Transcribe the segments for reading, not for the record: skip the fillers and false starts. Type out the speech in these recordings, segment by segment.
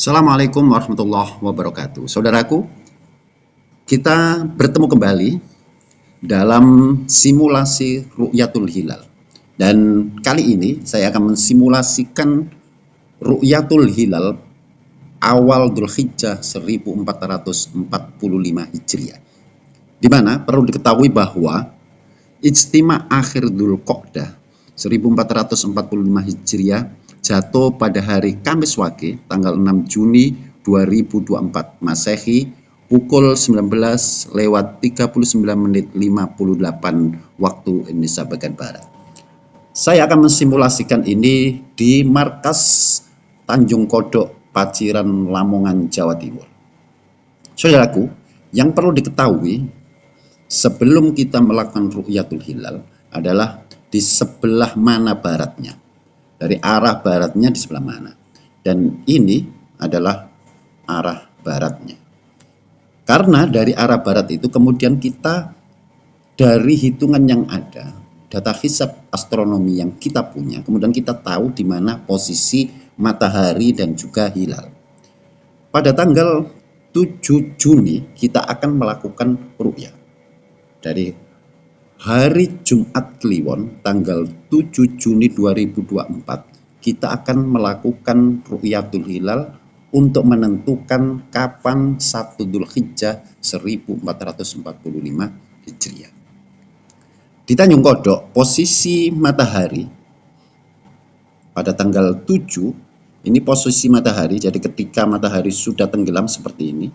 Assalamualaikum warahmatullahi wabarakatuh. Saudaraku, kita bertemu kembali dalam simulasi Ru'yatul Hilal. Dan kali ini saya akan mensimulasikan Ru'yatul Hilal awal Dzulhijjah 1445 Hijriah. Di mana perlu diketahui bahwa Ijtima akhir Dzulqa'dah 1445 Hijriah jatuh pada hari Kamis Wage tanggal 6 Juni 2024 Masehi pukul 19:39:58 waktu Indonesia bagian Barat. Saya akan mensimulasikan ini di markas Tanjung Kodok, Paciran, Lamongan, Jawa Timur. Saudaraku, yang perlu diketahui sebelum kita melakukan Ru'yatul Hilal adalah di sebelah mana baratnya. Dari arah baratnya di sebelah mana. Dan ini adalah arah baratnya. Karena dari arah barat itu kemudian kita dari hitungan yang ada, data hisab astronomi yang kita punya, kemudian kita tahu di mana posisi matahari dan juga hilal. Pada tanggal 7 Juni kita akan melakukan ru'yah. Dari hari Jumat Kliwon tanggal 7 Juni 2024 kita akan melakukan Ru'yatul Hilal untuk menentukan kapan 1 Dzulhijjah 1445 Hijriah. Di Tanjung Kodok posisi matahari pada tanggal 7 ini posisi matahari, jadi ketika matahari sudah tenggelam seperti ini.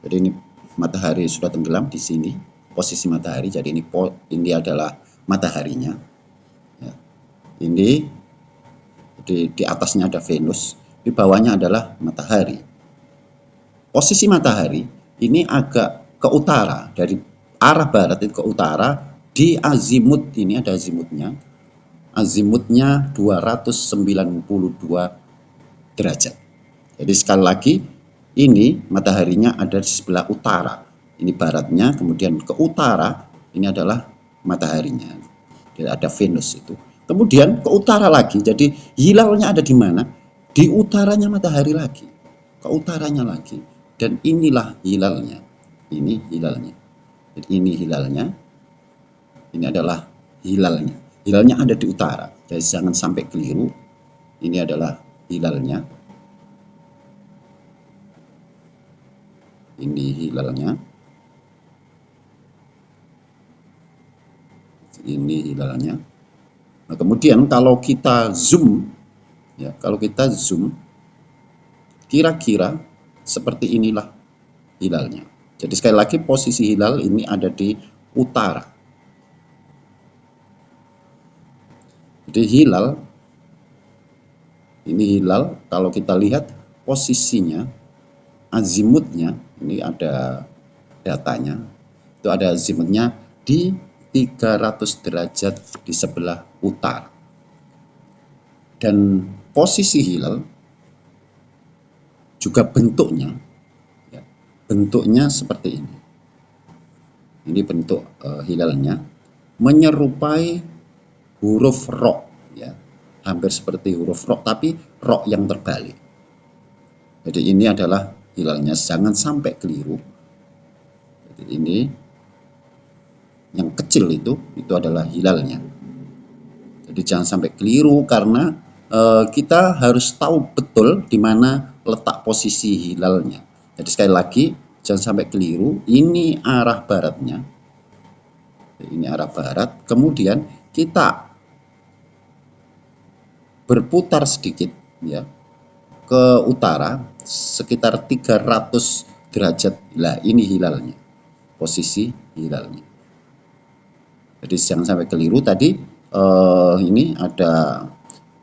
Jadi ini matahari sudah tenggelam di sini. Posisi matahari, jadi ini adalah mataharinya ya. Ini di atasnya ada Venus, di bawahnya adalah matahari. Posisi matahari ini agak ke utara, dari arah barat itu ke utara. Di azimut ini ada azimutnya 292 derajat. Jadi sekali lagi ini mataharinya ada di sebelah utara. Ini baratnya, kemudian ke utara ini adalah mataharinya. Jadi ada Venus itu. Kemudian ke utara lagi, jadi hilalnya ada di mana? Di utaranya matahari lagi. Ke utaranya lagi. Dan inilah hilalnya. Ini hilalnya. Jadi ini hilalnya. Ini adalah hilalnya. Hilalnya ada di utara. Jadi jangan sampai keliru. Ini adalah hilalnya. Ini hilalnya. Ini hilalnya. Nah, kemudian kalau kita zoom ya, kira-kira seperti inilah hilalnya. Jadi sekali lagi posisi hilal ini ada di utara. Jadi hilal ini hilal, kalau kita lihat posisinya azimutnya, ini ada datanya. Itu ada azimutnya di 300 derajat di sebelah utara. Dan posisi hilal juga bentuknya ya, bentuknya seperti ini. Ini bentuk hilalnya menyerupai huruf ro ya, hampir seperti huruf ro tapi ro yang terbalik. Jadi ini adalah hilalnya, jangan sampai keliru. Jadi ini yang kecil itu adalah hilalnya. Jadi jangan sampai keliru karena kita harus tahu betul di mana letak posisi hilalnya. Jadi sekali lagi jangan sampai keliru. Ini arah baratnya. Ini arah barat. Kemudian kita berputar sedikit ya ke utara sekitar 300 derajat. Lah ini hilalnya. Posisi hilalnya. Jadi jangan sampai keliru tadi ini ada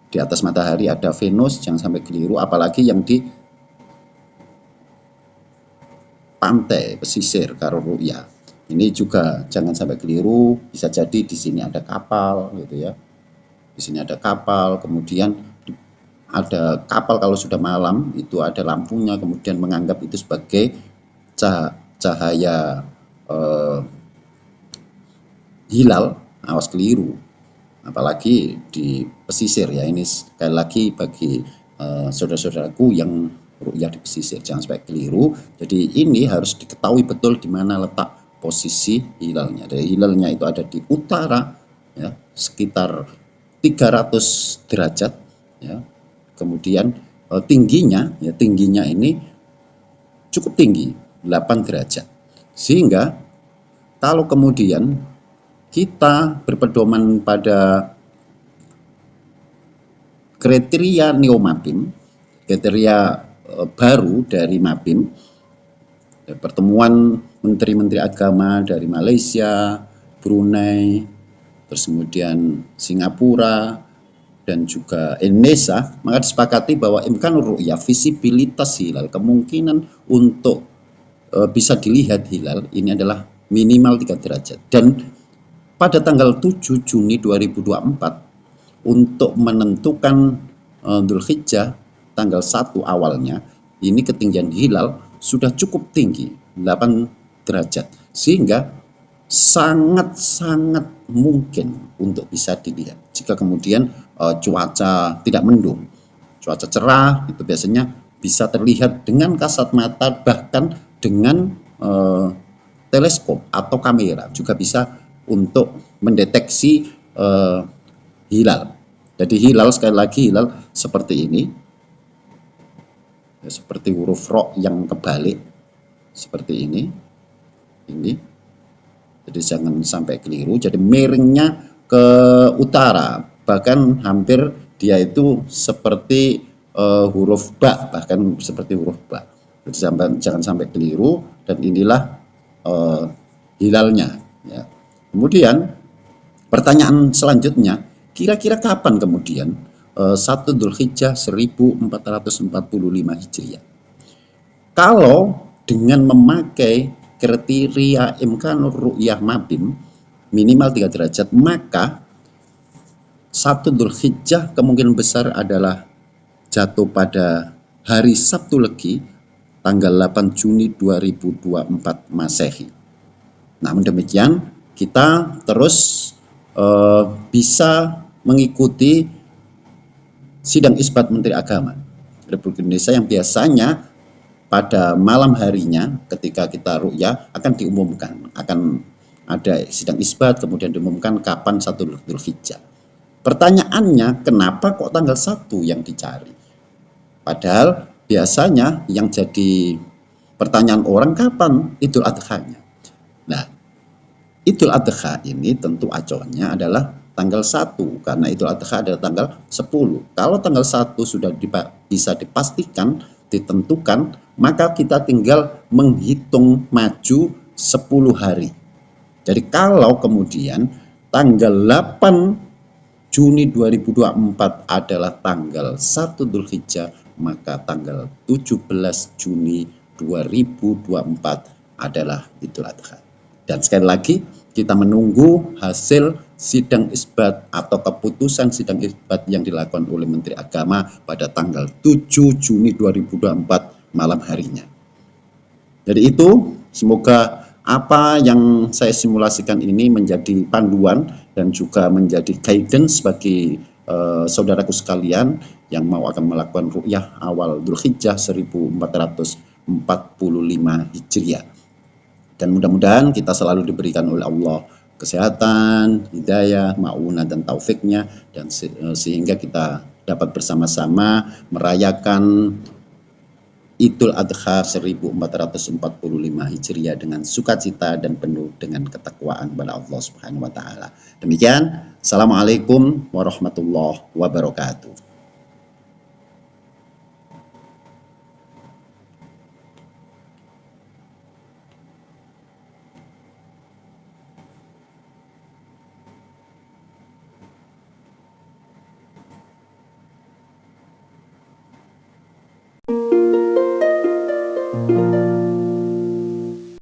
di atas matahari ada Venus, jangan sampai keliru, apalagi yang di pantai pesisir Karo Ru'yah. Ini juga jangan sampai keliru, bisa jadi di sini ada kapal gitu ya. Di sini ada kapal, kemudian ada kapal kalau sudah malam itu ada lampunya, kemudian menganggap itu sebagai cahaya hilal, awas keliru. Apalagi di pesisir ya, ini sekali lagi bagi saudara-saudaraku yang ru'yah di pesisir, jangan sampai keliru. Jadi ini harus diketahui betul di mana letak posisi hilalnya. Jadi hilalnya itu ada di utara, ya, sekitar 300 derajat, ya. Kemudian tingginya ini cukup tinggi, 8 derajat. Sehingga kalau kemudian kita berpedoman pada kriteria NeoMAPIM, kriteria baru dari MAPIM, pertemuan menteri-menteri agama dari Malaysia, Brunei, terus kemudian Singapura, dan juga Indonesia, maka disepakati bahwa imkanur ru'yah, visibilitas hilal, kemungkinan untuk bisa dilihat hilal ini adalah minimal 3 derajat. Dan pada tanggal 7 Juni 2024 untuk menentukan Dzulhijjah tanggal 1 awalnya, ini ketinggian hilal sudah cukup tinggi, 8 derajat, sehingga sangat-sangat mungkin untuk bisa dilihat jika kemudian cuaca tidak mendung. Cuaca cerah itu biasanya bisa terlihat dengan kasat mata, bahkan dengan teleskop atau kamera juga bisa untuk mendeteksi hilal. Jadi hilal, sekali lagi, hilal seperti ini, ya, seperti huruf ro yang kebalik seperti ini. Jadi jangan sampai keliru. Jadi miringnya ke utara, bahkan hampir dia itu seperti huruf ba, bahkan seperti huruf ba. Jadi jangan sampai keliru. Dan inilah hilalnya, ya. Kemudian pertanyaan selanjutnya, kira-kira kapan kemudian 1 Dzulhijjah 1445 Hijriah? Kalau dengan memakai kriteria imkanur ru'yah MAPIM minimal 3 derajat, maka 1 Dzulhijjah kemungkinan besar adalah jatuh pada hari Sabtu Legi tanggal 8 Juni 2024 Masehi. Namun demikian, kita terus bisa mengikuti sidang isbat Menteri Agama Republik Indonesia yang biasanya pada malam harinya ketika kita ru'yah akan diumumkan, akan ada sidang isbat, kemudian diumumkan kapan 1 Dzulhijjah. Pertanyaannya, kenapa kok tanggal 1 yang dicari? Padahal biasanya yang jadi pertanyaan orang, kapan Idul Adha-nya? Nah, Idul Adha ini tentu acuannya adalah tanggal 1, karena Idul Adha adalah tanggal 10. Kalau tanggal 1 sudah bisa dipastikan, ditentukan, maka kita tinggal menghitung maju 10 hari. Jadi kalau kemudian tanggal 8 Juni 2024 adalah tanggal 1 Dzulhijjah, maka tanggal 17 Juni 2024 adalah Idul Adha. Dan sekali lagi, kita menunggu hasil sidang isbat atau keputusan sidang isbat yang dilakukan oleh Menteri Agama pada tanggal 7 Juni 2024 malam harinya. Jadi itu, semoga apa yang saya simulasikan ini menjadi panduan dan juga menjadi guidance bagi saudaraku sekalian yang mau akan melakukan ru'yah awal Dzulhijjah 1445 Hijriah. Dan mudah-mudahan kita selalu diberikan oleh Allah kesehatan, hidayah, ma'unah, dan taufiknya, dan sehingga kita dapat bersama-sama merayakan Idul Adha 1445 Hijriah dengan sukacita dan penuh dengan ketakwaan kepada Allah Subhanahu wa taala. Demikian, Assalamualaikum warahmatullahi wabarakatuh.